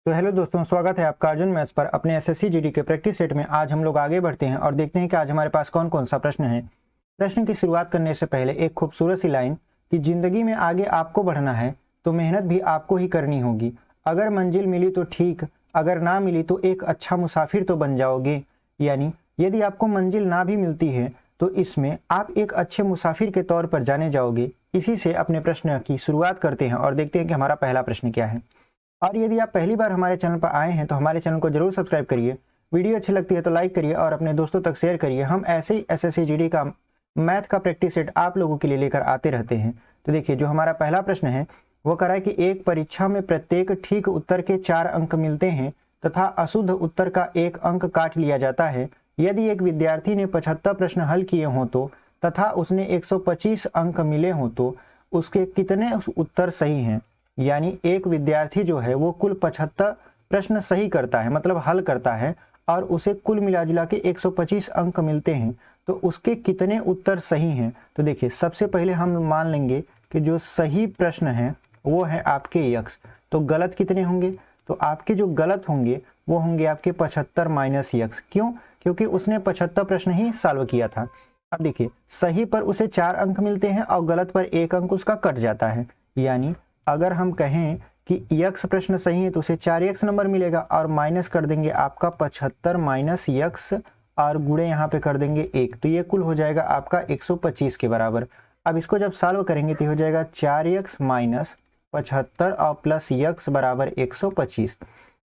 तो हेलो दोस्तों, स्वागत है आपका अर्जुन मैथ्स पर अपने एसएससी जीडी के प्रैक्टिस सेट में। आज हम लोग आगे बढ़ते हैं और देखते हैं कि आज हमारे पास कौन कौन सा प्रश्न है। प्रश्न की शुरुआत करने से पहले एक खूबसूरत सी लाइन कि जिंदगी में आगे आपको बढ़ना है तो मेहनत भी आपको ही करनी होगी। अगर मंजिल मिली तो ठीक, अगर ना मिली तो एक अच्छा मुसाफिर तो बन जाओगे। यानी यदि आपको मंजिल ना भी मिलती है तो इसमें आप एक अच्छे मुसाफिर के तौर पर जाने जाओगे। इसी से अपने प्रश्न की शुरुआत करते हैं और देखते हैं कि हमारा पहला प्रश्न क्या है। और यदि आप पहली बार हमारे चैनल पर आए हैं तो हमारे चैनल को जरूर सब्सक्राइब करिए। वीडियो अच्छी लगती है तो लाइक करिए और अपने दोस्तों तक शेयर करिए। हम ऐसे ही एसएससी जीडी का मैथ का प्रैक्टिस सेट आप लोगों के लिए लेकर आते रहते हैं। तो देखिए, जो हमारा पहला प्रश्न है वो कह रहा है कि एक परीक्षा में प्रत्येक ठीक उत्तर के 4 अंक मिलते हैं तथा अशुद्ध उत्तर का 1 अंक काट लिया जाता है। यदि एक विद्यार्थी ने 75 प्रश्न हल किए हों तो तथा उसने 125 अंक मिले हों तो उसके कितने उत्तर सही हैं। यानी एक विद्यार्थी जो है वो कुल 75 प्रश्न सही करता है, मतलब हल करता है, और उसे कुल मिलाजुला के 125 अंक मिलते हैं तो उसके कितने उत्तर सही हैं। तो देखिए, सबसे पहले हम मान लेंगे कि जो सही प्रश्न है वो है आपके यक्स। तो गलत कितने होंगे? तो आपके जो गलत होंगे वो होंगे आपके 75 माइनस यक्स। क्यों? क्योंकि उसने 75 प्रश्न ही सॉल्व किया था। अब देखिए, सही पर उसे 4 अंक मिलते हैं और गलत पर 1 अंक उसका कट जाता है। यानी अगर हम कहें कि यक्स प्रश्न सही है तो उसे 4 यक्स नंबर मिलेगा और माइनस कर देंगे आपका 75 माइनस यक्स और गुणे यहाँ पे कर देंगे 1, तो ये कुल हो जाएगा आपका 125 के बराबर। अब इसको जब सॉल्व करेंगे तो हो जाएगा 4 यक्स माइनस 75 और प्लस यक्स बराबर 125।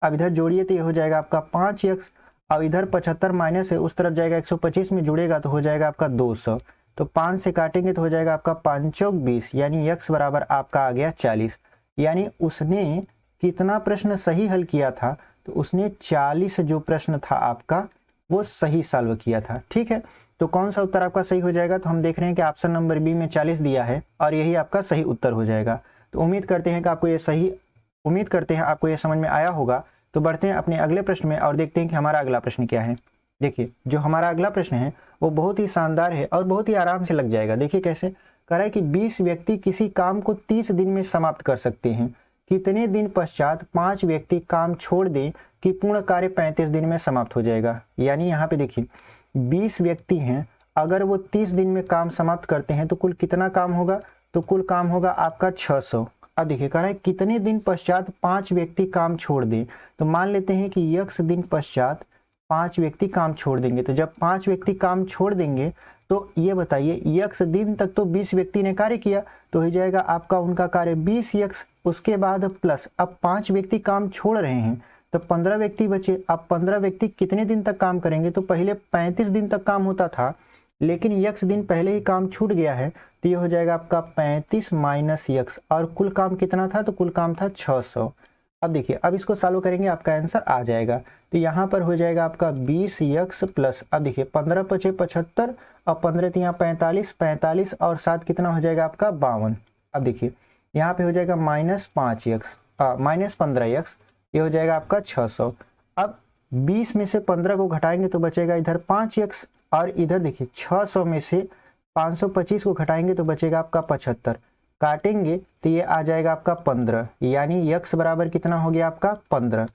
अब इधर जोड़िए तो ये हो जाएगा आपका 5 यक्स, अब इधर 75 माइनस है उस तरफ जाएगा 125 में जुड़ेगा तो हो जाएगा आपका 200। तो 5 से काटेंगे तो हो जाएगा आपका 5 चौक 20, यानी यक्स बराबर आपका आ गया 40। यानी उसने कितना प्रश्न सही हल किया था? तो उसने 40 जो प्रश्न था आपका वो सही सॉल्व किया था। ठीक है, तो कौन सा उत्तर आपका सही हो जाएगा? तो हम देख रहे हैं कि ऑप्शन नंबर बी में 40 दिया है और यही आपका सही उत्तर हो जाएगा। तो उम्मीद करते हैं कि आपको ये समझ में आया होगा। तो बढ़ते हैं अपने अगले प्रश्न में और देखते हैं कि हमारा अगला प्रश्न क्या है। देखिए, जो हमारा अगला प्रश्न है वो बहुत ही शानदार है और बहुत ही आराम से लग जाएगा। देखिए कैसे कह रहा है कि 20 व्यक्ति किसी काम को 30 दिन में समाप्त कर सकते हैं। कितने दिन पश्चात 5 व्यक्ति काम छोड़ दें कि पूर्ण कार्य 35 दिन में समाप्त हो जाएगा। यानी यहाँ पे देखिए 20 व्यक्ति हैं, अगर वो 30 दिन में काम समाप्त करते हैं तो कुल कितना काम होगा? तो कुल काम होगा आपका 600। अब देखिए कह रहा है कितने दिन पश्चात 5 व्यक्ति काम छोड़ दें। तो मान लेते हैं कि यक्स दिन पश्चात 5 व्यक्ति काम छोड़ देंगे। तो जब 5 व्यक्ति काम छोड़ देंगे तो ये बताइए यक्स दिन तक तो 20 व्यक्ति ने कार्य किया तो हो जाएगा आपका उनका कार्य 20 यक्स। उसके बाद प्लस अब 5 व्यक्ति काम छोड़ रहे हैं तो 15 व्यक्ति बचे। अब 15 व्यक्ति कितने दिन तक काम करेंगे? तो पहले 35 दिन तक काम होता था लेकिन यक्स दिन पहले ही काम छूट गया है तो ये हो जाएगा आपका 35 माइनस यक्स और कुल काम कितना था? तो कुल काम था 600। अब देखिए, अब इसको सॉल्व करेंगे आपका आंसर आ जाएगा। तो यहाँ पर हो जाएगा आपका 20 यक्स प्लस, अब देखिए 15 पचे 75 और 15 तिया 45 और 7 कितना हो जाएगा आपका 52। अब देखिए यहाँ पे हो जाएगा माइनस 5 यक्स माइनस 15 यक्स, ये हो जाएगा आपका 600। अब 20 में से 15 को घटाएंगे तो बचेगा इधर 5 यक्स और इधर देखिए 600 में से 525 को घटाएंगे तो बचेगा आपका 75। काटेंगे तो ये आ जाएगा आपका 15, यानी यक्स बराबर कितना हो गया आपका 15।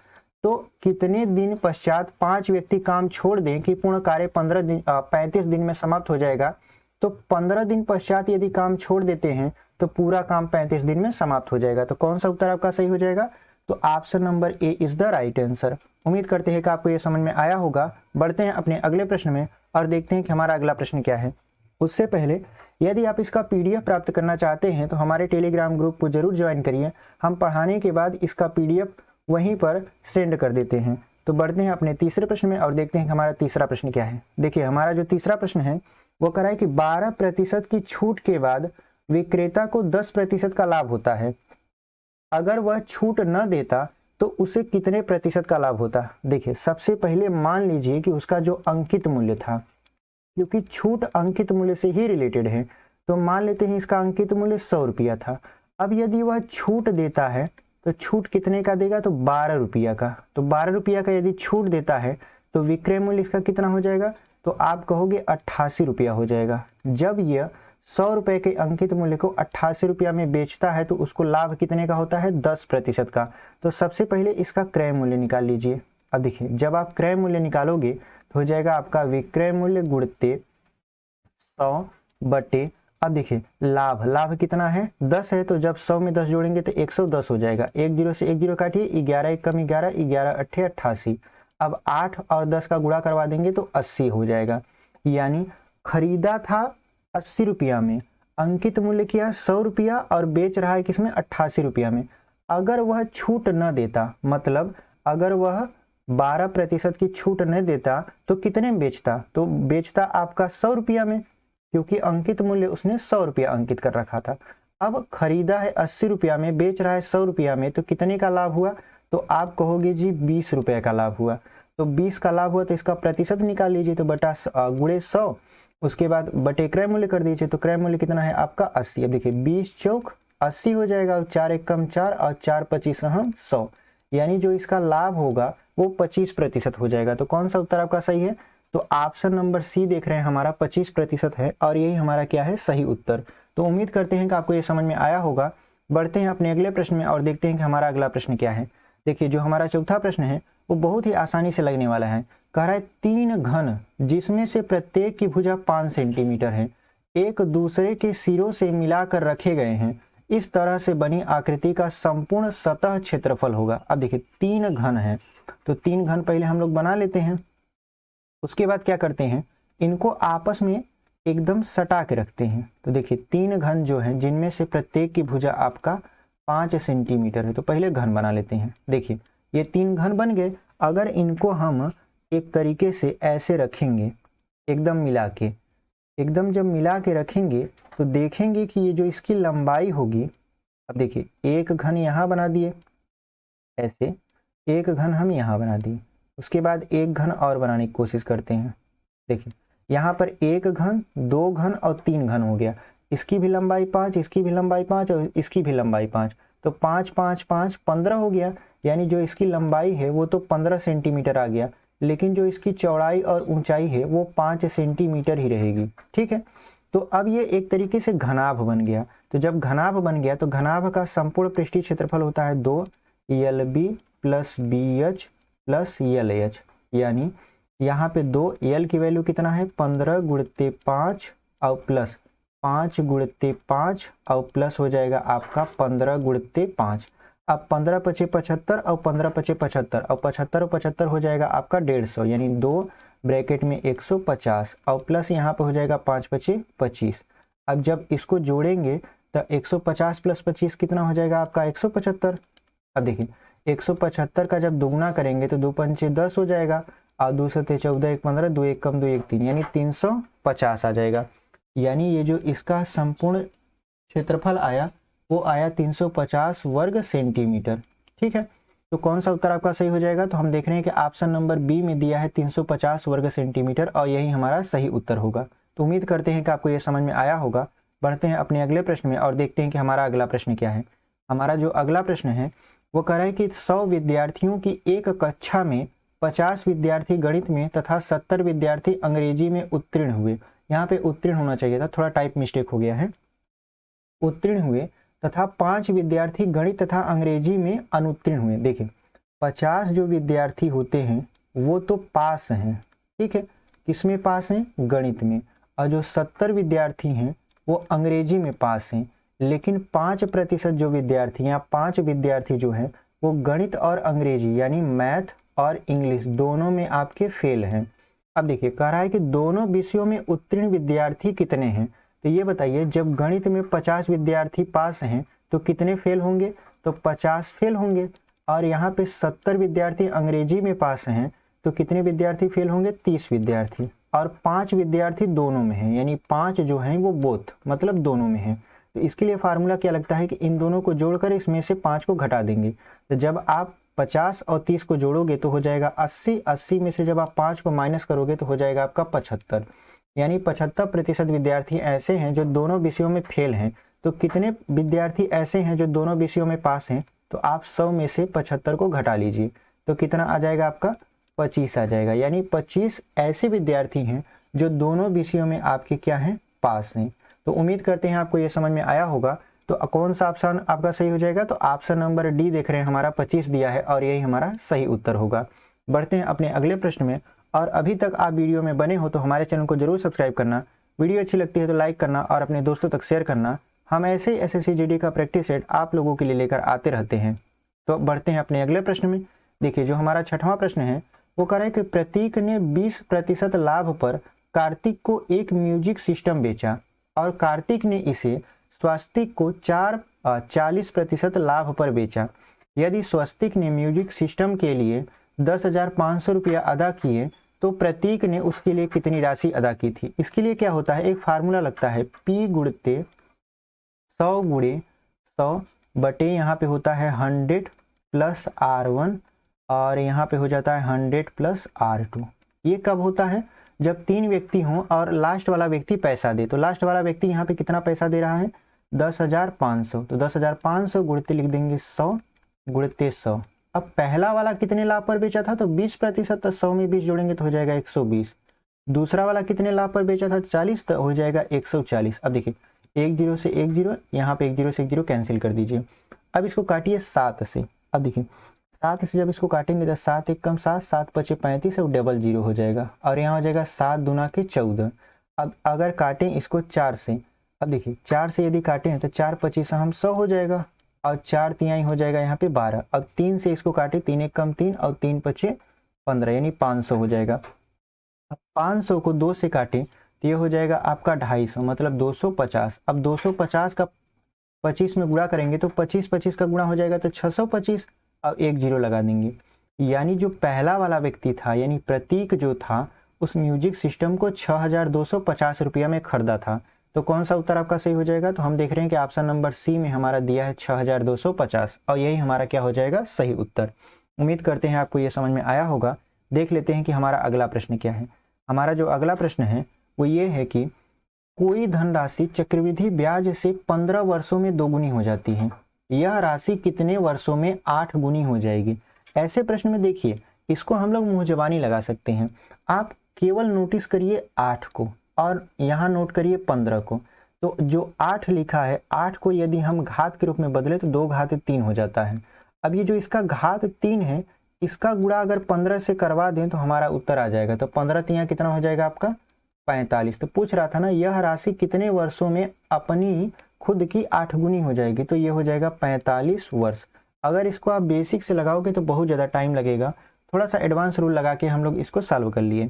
तो कितने दिन पश्चात 5 व्यक्ति काम छोड़ दें कि पूर्ण कार्य 35 दिन में समाप्त हो जाएगा। तो 15 दिन पश्चात यदि काम छोड़ देते हैं तो पूरा काम 35 दिन में समाप्त हो जाएगा। तो कौन सा उत्तर आपका सही हो जाएगा? तो option number A is the right answer. उम्मीद करते हैं कि आपको ये समझ में आया होगा। बढ़ते हैं अपने अगले प्रश्न में और देखते हैं कि हमारा अगला प्रश्न क्या है। उससे पहले यदि आप इसका पीडीएफ प्राप्त करना चाहते हैं तो हमारे टेलीग्राम ग्रुप को जरूर ज्वाइन करिए। हम पढ़ाने के बाद इसका पीडीएफ वहीं पर सेंड कर देते हैं। तो बढ़ते हैं अपने तीसरे प्रश्न में और देखते हैं कि हमारा तीसरा प्रश्न क्या है। देखिए, हमारा जो तीसरा प्रश्न है वो कह रहा है कि 12% की छूट के बाद विक्रेता को 10% का लाभ होता है। अगर वह छूट न देता तो उसे कितने प्रतिशत का लाभ होता? देखिए, सबसे पहले मान लीजिए कि उसका जो अंकित मूल्य था, क्योंकि छूट अंकित मूल्य से ही रिलेटेड है, तो मान लेते हैं इसका अंकित मूल्य 100 रुपया था। अब यदि वह छूट देता है तो छूट कितने का देगा? तो 12 रुपया का। तो 12 रुपया का यदि छूट देता है तो विक्रय मूल्य इसका कितना हो जाएगा? तो आप कहोगे 88 रुपया हो जाएगा। जब यह 100 रुपए के अंकित मूल्य को 88 रुपया में बेचता है तो उसको लाभ कितने का होता है? 10% का। तो सबसे पहले इसका क्रय मूल्य निकाल लीजिए। अब देखिए, जब आप क्रय मूल्य निकालोगे तो हो जाएगा आपका विक्रय मूल्य गुणित 100 बटे, अब देखिए लाभ, लाभ कितना है? 10 है, तो जब 100 में 10 जोड़ेंगे तो 110 हो जाएगा। 1 0 से 1 0 काटिए, 11 1 कम 11, 11 8 88। अब 8 और 10 का गुणा करवा देंगे तो 80 हो जाएगा। यानी खरीदा था 80 रुपया में, अंकित मूल्य किया 100 रुपया और बेच रहा है किसमें? 88 रुपया में। अगर वह छूट न देता, मतलब अगर वह 12% की छूट न देता तो कितने में बेचता? तो बेचता आपका 100 रुपया में, क्योंकि अंकित मूल्य उसने 100 रुपया अंकित कर रखा था। अब खरीदा है 80 रुपया में, बेच रहा है 100 रुपया में, तो कितने का लाभ हुआ? तो आप कहोगे जी 20 रुपये का लाभ हुआ। तो 20 का लाभ हुआ तो इसका प्रतिशत निकाल लीजिए, तो बटा गुणे 100, उसके बाद बटे क्रय मूल्य कर दीजिए। तो क्रय मूल्य कितना है आपका? 80। अब देखिए 20 चौक 80 हो जाएगा, 4 1 कम 4 और 4 25 हम 100, यानी जो इसका लाभ होगा वो 25% हो जाएगा। तो कौन सा उत्तर आपका सही है? तो ऑप्शन नंबर सी देख रहे हैं हमारा 25% है और यही हमारा क्या है? सही उत्तर। तो उम्मीद करते हैं कि आपको ये समझ में आया होगा। बढ़ते हैं अपने अगले प्रश्न में और देखते हैं कि हमारा अगला प्रश्न क्या है। देखिए जो हमारा चौथा प्रश्न है वो बहुत ही आसानी से लगने वाला है। कह रहा है 3 घन जिसमें से प्रत्येक की भुजा 5 सेंटीमीटर है, एक दूसरे के सिरों से मिलाकर रखे गए हैं, इस तरह से बनी आकृति का संपूर्ण सतह क्षेत्रफल होगा। अब देखिए 3 घन है, तो 3 घन पहले हम लोग बना लेते हैं, उसके बाद क्या करते हैं, इनको आपस में एकदम सटा के रखते हैं। तो देखिए 3 घन जो हैं जिनमें से प्रत्येक की भुजा आपका 5 सेंटीमीटर है, तो पहले घन बना लेते हैं। देखिए ये 3 घन बन गए। अगर इनको हम एक तरीके से ऐसे रखेंगे, एकदम मिला के, एकदम जब मिला के रखेंगे तो देखेंगे कि ये जो इसकी लंबाई होगी, अब देखिए एक घन यहाँ बना दिए ऐसे, एक घन हम यहाँ बना दिए, उसके बाद एक घन और बनाने की कोशिश करते हैं। देखिए यहाँ पर एक घन, 2 घन और 3 घन हो गया। इसकी भी लंबाई 5, इसकी भी लंबाई 5 और इसकी भी लंबाई 5, तो 5 5 5 15 हो गया। यानी जो इसकी लंबाई है वो तो 15 सेंटीमीटर आ गया, लेकिन जो इसकी चौड़ाई और ऊंचाई है वो 5 सेंटीमीटर ही रहेगी। ठीक है, तो अब ये एक तरीके से घनाभ बन गया। तो जब घनाभ बन गया तो घनाभ का संपूर्ण पृष्ठीय क्षेत्रफल होता है 2 LB plus BH plus LH, यानी यहाँ पे 2 L की वैल्यू कितना है? 15 गुणित 5 और प्लस 5 गुणित 5 और प्लस हो जाएगा आपका 15 गुणित 5। अब 15 पचे 75 और 15 पचे 75 और 75 और 75 हो जाएगा आपका 150, यानी 2 ब्रैकेट में 150 और प्लस यहाँ पे हो जाएगा 5 पचे 25। अब जब इसको जोड़ेंगे तो 150 प्लस 25 कितना हो जाएगा आपका? 175। अब देखिए 175 का जब दोगुना करेंगे तो 2 पंचे 10 हो जाएगा और 2 सते 14 1 15, 2 1 कम 2 1 3, यानी 350 आ जाएगा। यानी ये जो इसका संपूर्ण क्षेत्रफल आया वो आया 350 वर्ग सेंटीमीटर। ठीक है, तो कौन सा उत्तर आपका सही हो जाएगा? तो हम देख रहे हैं कि ऑप्शन नंबर बी में दिया है 350 वर्ग सेंटीमीटर और यही हमारा सही उत्तर होगा। तो उम्मीद करते हैं कि आपको ये समझ में आया होगा। बढ़ते हैं अपने अगले प्रश्न में और देखते हैं कि हमारा अगला प्रश्न क्या है। हमारा जो अगला प्रश्न है वो कह रहा है कि 100 विद्यार्थियों की एक कक्षा में 50 विद्यार्थी गणित में तथा 70 विद्यार्थी अंग्रेजी में उत्तीर्ण हुए। यहाँ पे उत्तीर्ण होना चाहिए था, थोड़ा टाइप मिस्टेक हो गया है, उत्तीर्ण हुए तथा 5 विद्यार्थी गणित तथा अंग्रेजी में अनुत्तीर्ण हुए। देखिए 50 जो विद्यार्थी होते हैं वो तो पास हैं, ठीक है, किसमें पास हैं? गणित में। और जो 70 विद्यार्थी हैं वो अंग्रेजी में पास हैं, लेकिन 5% जो विद्यार्थी या 5 विद्यार्थी जो हैं वो गणित और अंग्रेजी यानी मैथ और इंग्लिश दोनों में आपके फेल हैं। अब देखिए कह रहा है कि दोनों विषयों में उत्तीर्ण विद्यार्थी कितने हैं। तो ये बताइए, जब गणित में 50 विद्यार्थी पास हैं तो कितने फेल होंगे? तो 50 फेल होंगे। और यहाँ पे 70 विद्यार्थी अंग्रेजी में पास हैं तो कितने विद्यार्थी फेल होंगे? 30 विद्यार्थी। और 5 विद्यार्थी दोनों में हैं, यानी 5 जो हैं वो बोथ मतलब दोनों में हैं। तो इसके लिए फार्मूला क्या लगता है कि इन दोनों को जोड़कर इसमें से 5 को घटा देंगे। तो जब आप 50 और 30 को जोड़ोगे तो हो जाएगा 80, 80 में से जब आप 5 को माइनस करोगे तो हो जाएगा आपका 75, यानी 75% विद्यार्थी ऐसे हैं जो दोनों विषयों में फेल हैं। तो कितने विद्यार्थी ऐसे हैं जो दोनों विषयों में पास हैं? तो आप 100 में से 75 को घटा लीजिए तो कितना आ जाएगा आपका? 25 आ जाएगा। यानी 25 ऐसे विद्यार्थी हैं जो दोनों विषयों में आपके क्या हैं? पास हैं। तो उम्मीद करते हैं आपको ये समझ में आया होगा। तो कौन सा ऑप्शन आपका सही हो जाएगा, तो ऑप्शन नंबर डी देख रहे हैं हमारा 25 दिया है और यही हमारा सही उत्तर होगा। बढ़ते हैं अपने अगले प्रश्न में। और अभी तक आप वीडियो में बने हो तो हमारे चैनल को जरूर सब्सक्राइब करना, वीडियो अच्छी लगती है तो लाइक करना और अपने दोस्तों तक शेयर करना। हम ऐसे ही एसएससी जीडी का प्रैक्टिस सेट आप लोगों के लिए लेकर आते रहते हैं। तो बढ़ते हैं अपने अगले प्रश्न में। देखिए जो हमारा छठवां प्रश्न है वो कह रहा है कि प्रतीक ने 20% लाभ पर कार्तिक को एक म्यूजिक सिस्टम बेचा और कार्तिक ने इसे स्वस्तिक को 40% लाभ पर बेचा। यदि स्वस्तिक ने म्यूजिक सिस्टम के लिए 10,500 रुपया अदा किए तो प्रतीक ने उसके लिए कितनी राशि अदा की थी। इसके लिए क्या होता है, एक फार्मूला लगता है P गुणित 100 गुणे 100 बटे यहाँ पे होता है 100 प्लस R1 और यहाँ पे हो जाता है 100 प्लस R2। ये कब होता है, जब 3 व्यक्ति हों और लास्ट वाला व्यक्ति पैसा दे। तो लास्ट वाला व्यक्ति यहाँ पे कितना पैसा दे रहा है, 10,500। तो 10,500 गुणित लिख देंगे 100 गुणित 100। अब पहला वाला कितने लाभ पर बेचा था, तो 20%, तो 100 में 20 जोड़ेंगे तो हो जाएगा 120। दूसरा वाला कितने लाभ पर बेचा था, 40, तो हो जाएगा 140। अब देखिए 1 0 से 1 0, यहाँ पे 1 0 से 1 0 कैंसिल कर दीजिए। अब इसको काटिए 7 से। अब देखिए 7 से जब इसको काटेंगे तो 7 एक कम 7, 7 पचे 35 और डबल 0 हो जाएगा और यहाँ हो जाएगा 7 दूना के 14। अब अगर काटें इसको 4 से, अब देखिए 4 से यदि काटें हैं तो 4 25 हम 100 हो जाएगा और 4 तिहाई हो जाएगा यहाँ पे 12। अब 3 से इसको काटे, 3 एक कम 3 और 3 पचे 15 यानी 500 हो जाएगा। अब 500 को 2 से काटे तो ये हो जाएगा आपका 250, मतलब 250। अब 250 का 25 में गुणा करेंगे तो 25 का गुणा हो जाएगा तो 625। अब 1 0 लगा देंगे, यानी जो पहला वाला व्यक्ति था यानी प्रतीक जो था उस म्यूजिक सिस्टम को 6,250 रुपया में खरीदा था। तो कौन सा उत्तर आपका सही हो जाएगा, तो हम देख रहे हैं कि ऑप्शन नंबर सी में हमारा दिया है 6,250 और यही हमारा क्या हो जाएगा, सही उत्तर। उम्मीद करते हैं आपको ये समझ में आया होगा। देख लेते हैं कि हमारा अगला प्रश्न क्या है। हमारा जो अगला प्रश्न है वो ये है कि कोई धनराशि चक्रवृद्धि ब्याज से 15 वर्षों में 2 गुनी हो जाती है, यह राशि कितने वर्षों में 8 गुनी हो जाएगी। ऐसे प्रश्न में देखिए इसको हम लोग मुंह जबानी लगा सकते हैं। आप केवल नोटिस करिए 8 को और यहाँ नोट करिए 15 को। तो जो 8 लिखा है, 8 को यदि हम घात के रूप में बदले तो 2 घात 3 हो जाता है। अब ये जो इसका घात 3 है इसका गुणा अगर 15 से करवा दें तो हमारा उत्तर आ जाएगा। तो 15 तिया कितना हो जाएगा आपका 45। तो पूछ रहा था ना यह राशि कितने वर्षों में अपनी खुद की 8 गुनी हो जाएगी, तो ये हो जाएगा 45 वर्ष। अगर इसको आप बेसिक से लगाओगे तो बहुत ज़्यादा टाइम लगेगा, थोड़ा सा एडवांस रूल लगा के हम लोग इसको सॉल्व कर लिए।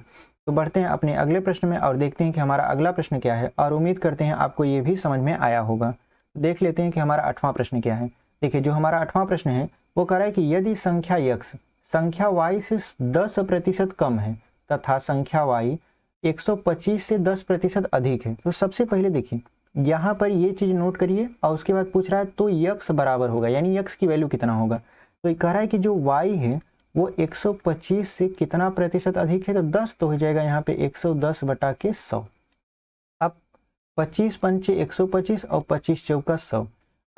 तो बढ़ते हैं अपने अगले प्रश्न में और देखते हैं कि हमारा अगला प्रश्न क्या है और उम्मीद करते हैं आपको ये भी समझ में आया होगा। देख लेते हैं कि हमारा 8वां प्रश्न क्या है। देखिए जो हमारा 8वां प्रश्न है वो कह रहा है कि यदि संख्या x संख्या y से 10% कम है तथा संख्या y 125 से 10% अधिक है, तो सबसे पहले देखिए यहाँ पर ये चीज नोट करिए और उसके बाद पूछ रहा है तो x बराबर होगा, यानी x की वैल्यू कितना होगा। तो ये कह रहा है कि जो y है वो 125 से कितना प्रतिशत अधिक है, तो 10, तो हो जाएगा यहाँ पे 110 बटा के 100। अब 25 पंचे 125 और 25 चौका 100।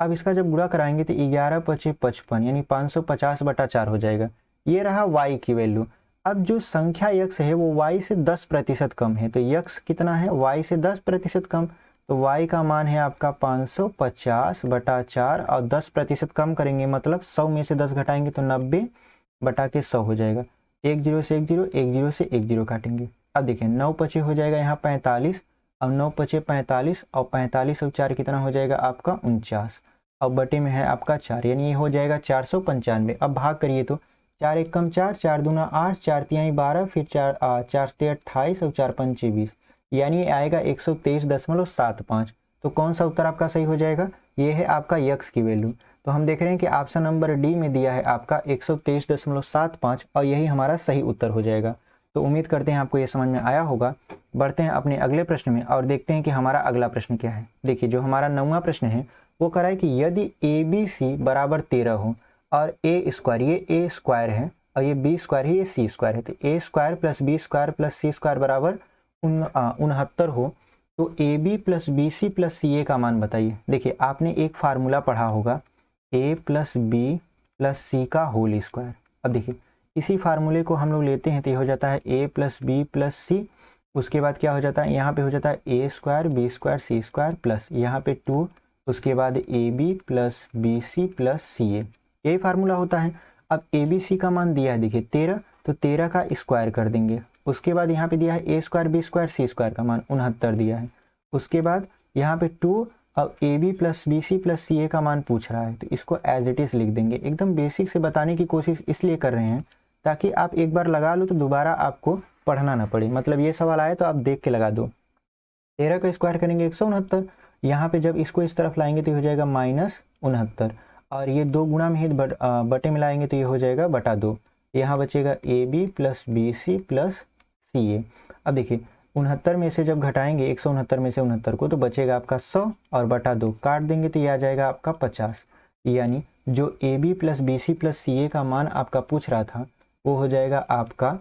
अब इसका जब गुणा कराएंगे तो 11 पचे 55 यानी 550 बटा 4 हो जाएगा। ये रहा y की वैल्यू। अब जो संख्या x है वो y से 10% कम है, तो x कितना है, y से 10% कम, तो y का मान है आपका 550 बटा 4 और 10% कम करेंगे मतलब 100 में से 10 घटाएंगे तो 90 बटा के 100 हो जाएगा। 1 0 से 1 0, 1 0 से 1 0 काटेंगे। अब देखिए 9 पचे हो जाएगा यहाँ 45 और 9 पचे 45 और 45 और 4 कितना हो जाएगा आपका 49 और बटे में है आपका 4 यानी ये हो जाएगा 495। अब भाग करिए तो 4 एक कम 4, 4 दूना 8, 4 तिहाई 12, फिर 4 से 28 और 4 पंचे 20 यानी आएगा 123.75। तो कौन सा उत्तर आपका सही हो जाएगा, ये है आपका x की वैल्यू। तो हम देख रहे हैं कि ऑप्शन नंबर डी में दिया है आपका 123.75 और यही हमारा सही उत्तर हो जाएगा। तो उम्मीद करते हैं आपको ये समझ में आया होगा। बढ़ते हैं अपने अगले प्रश्न में और देखते हैं कि हमारा अगला प्रश्न क्या है। देखिए जो हमारा 9वां प्रश्न है वो कह रहा है कि यदि ABC बराबर 13 हो और ए स्क्वायर, ये ए स्क्वायर है और ये बी स्क्वायर है, ये सी स्क्वायर है, तो a square plus b square plus c square बराबर 69 हो तो a b plus b c plus c a का मान बताइए। देखिए आपने एक फार्मूला पढ़ा होगा a plus b plus c का होल स्क्वायर। अब देखिए इसी फार्मूले को हम लोग लेते हैं तो ये हो जाता है ए प्लस बी प्लस सी उसके बाद क्या हो जाता है, यहाँ पे हो जाता है a square b square c square plus यहाँ पे 2, उसके बाद a b plus b c plus c a, यही फार्मूला होता है। अब ए बी सी का मान दिया है देखिए 13, तो 13 का स्क्वायर कर देंगे। उसके बाद यहाँ पे दिया है a square b square c square का मान 69 दिया है। उसके बाद यहाँ पे 2, अब a b plus b c plus c a का मान पूछ रहा है, तो इसको एज इट इज़ लिख देंगे। एकदम बेसिक से बताने की कोशिश इसलिए कर रहे हैं ताकि आप एक बार लगा लो तो दोबारा आपको पढ़ना ना पड़े। मतलब ये सवाल आए तो आप देख के लगा दो। 13 का स्क्वायर करेंगे 169, यहाँ पे जब इसको इस तरफ लाएंगे तो ये हो जाएगा -69, और ये 2 गुणा में ही बटे मिलाएंगे तो ये हो जाएगा बटा 2। यहाँ बचेगा a b plus b c plus c a. अब देखिए 69 में से जब घटाएंगे 169 में से 69 को, तो बचेगा आपका 100 और बटा 2 काट देंगे तो ये आ जाएगा आपका 50। यानी जो a b plus b c plus c a का मान आपका पूछ रहा था वो हो जाएगा आपका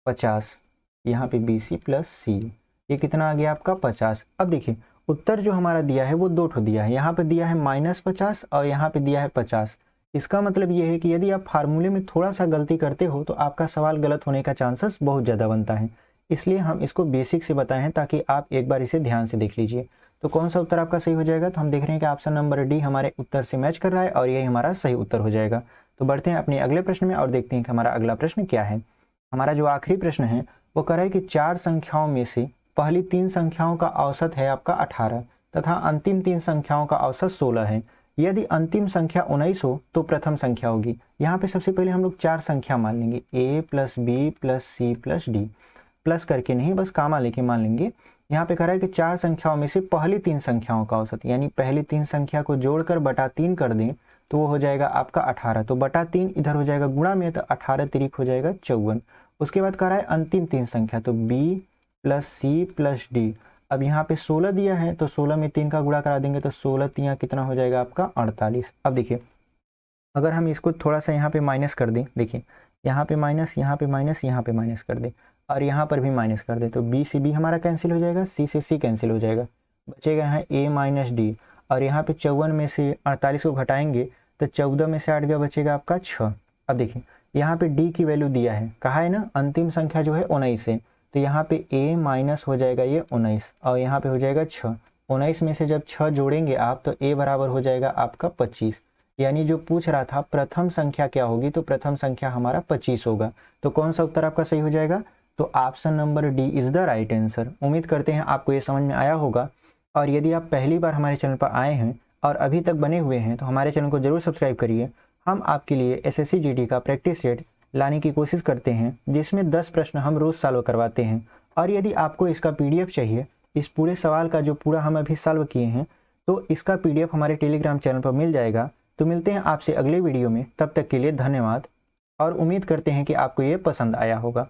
50। यहाँ पे बी सी प्लस सी ए, ये कितना आ गया आपका 50। अब देखिए उत्तर जो हमारा दिया है वो 2 ठो दिया है, यहाँ पे दिया है -50 और यहाँ पे दिया है 50। इसका मतलब ये है कि यदि आप फार्मूले में थोड़ा सा गलती करते हो तो आपका सवाल गलत होने का चांसेस बहुत ज़्यादा बनता है। इसलिए हम इसको बेसिक से बताए हैं ताकि आप एक बार इसे ध्यान से देख लीजिए। तो कौन सा उत्तर आपका सही हो जाएगा, तो हम देख रहे हैं कि ऑप्शन नंबर डी हमारे उत्तर से मैच कर रहा है और यही हमारा सही उत्तर हो जाएगा। तो बढ़ते हैं अपने अगले प्रश्न में और देखते हैं कि हमारा अगला प्रश्न क्या है। हमारा जो आखिरी प्रश्न है वो कह रहा है कि 4 संख्याओं में से पहली 3 संख्याओं का औसत है आपका 18 तथा अंतिम 3 संख्याओं का औसत 16 है। यदि अंतिम संख्या 19 हो तो प्रथम संख्या होगी। यहाँ पे सबसे पहले हम लोग 4 संख्या मान लेंगे, a plus b plus c plus d, plus करके नहीं बस कामा लेके मान लेंगे। यहाँ पे कह रहा है कि 4 संख्याओं में से पहली 3 संख्याओं का औसत, यानी पहली 3 संख्या को जोड़कर बटा 3 कर दें तो वो हो जाएगा आपका 18। तो बटा 3 इधर हो जाएगा गुणा में, तो 18 तिरिक हो जाएगा 54। उसके बाद कह रहा है अंतिम 3 संख्या, तो b plus c plus d. अब यहाँ पे 16 दिया है तो 16 में 3 का गुणा करा देंगे तो 16 तिया कितना हो जाएगा आपका 48। अब देखिए अगर हम इसको थोड़ा सा यहाँ पे माइनस कर दें, देखिए यहाँ पे माइनस, यहाँ पे माइनस, यहाँ पे माइनस कर दें और यहाँ पर भी माइनस कर दें, तो b से b हमारा कैंसिल हो जाएगा, c से c कैंसिल हो जाएगा, बचेगा यहाँ a माइनस डी। और यहाँ पे 54 में से 48 को घटाएंगे तो 14 में से 8 गया, बचेगा आपका 6। अब देखिए यहाँ पे d की वैल्यू दिया है, कहा है ना अंतिम संख्या जो है 19 है, तो यहाँ पे a माइनस हो जाएगा ये 19 और यहाँ पे हो जाएगा 6। 19 में से जब 6 जोड़ेंगे आप तो a बराबर हो जाएगा आपका 25। यानी जो पूछ रहा था प्रथम संख्या क्या होगी, तो प्रथम संख्या हमारा 25 होगा। तो कौन सा उत्तर आपका सही हो जाएगा, तो option number D is the right answer. उम्मीद करते हैं आपको ये समझ में आया होगा। और यदि आप पहली बार हमारे चैनल पर आए हैं और अभी तक बने हुए हैं तो हमारे चैनल को जरूर सब्सक्राइब करिए। हम आपके लिए एसएससी जीडी का प्रैक्टिस सेट लाने की कोशिश करते हैं जिसमें 10 प्रश्न हम रोज़ सॉल्व करवाते हैं। और यदि आपको इसका पीडीएफ चाहिए, इस पूरे सवाल का जो पूरा हम अभी सॉल्व किए हैं, तो इसका पीडीएफ हमारे टेलीग्राम चैनल पर मिल जाएगा। तो मिलते हैं आपसे अगले वीडियो में, तब तक के लिए धन्यवाद और उम्मीद करते हैं कि आपको ये पसंद आया होगा।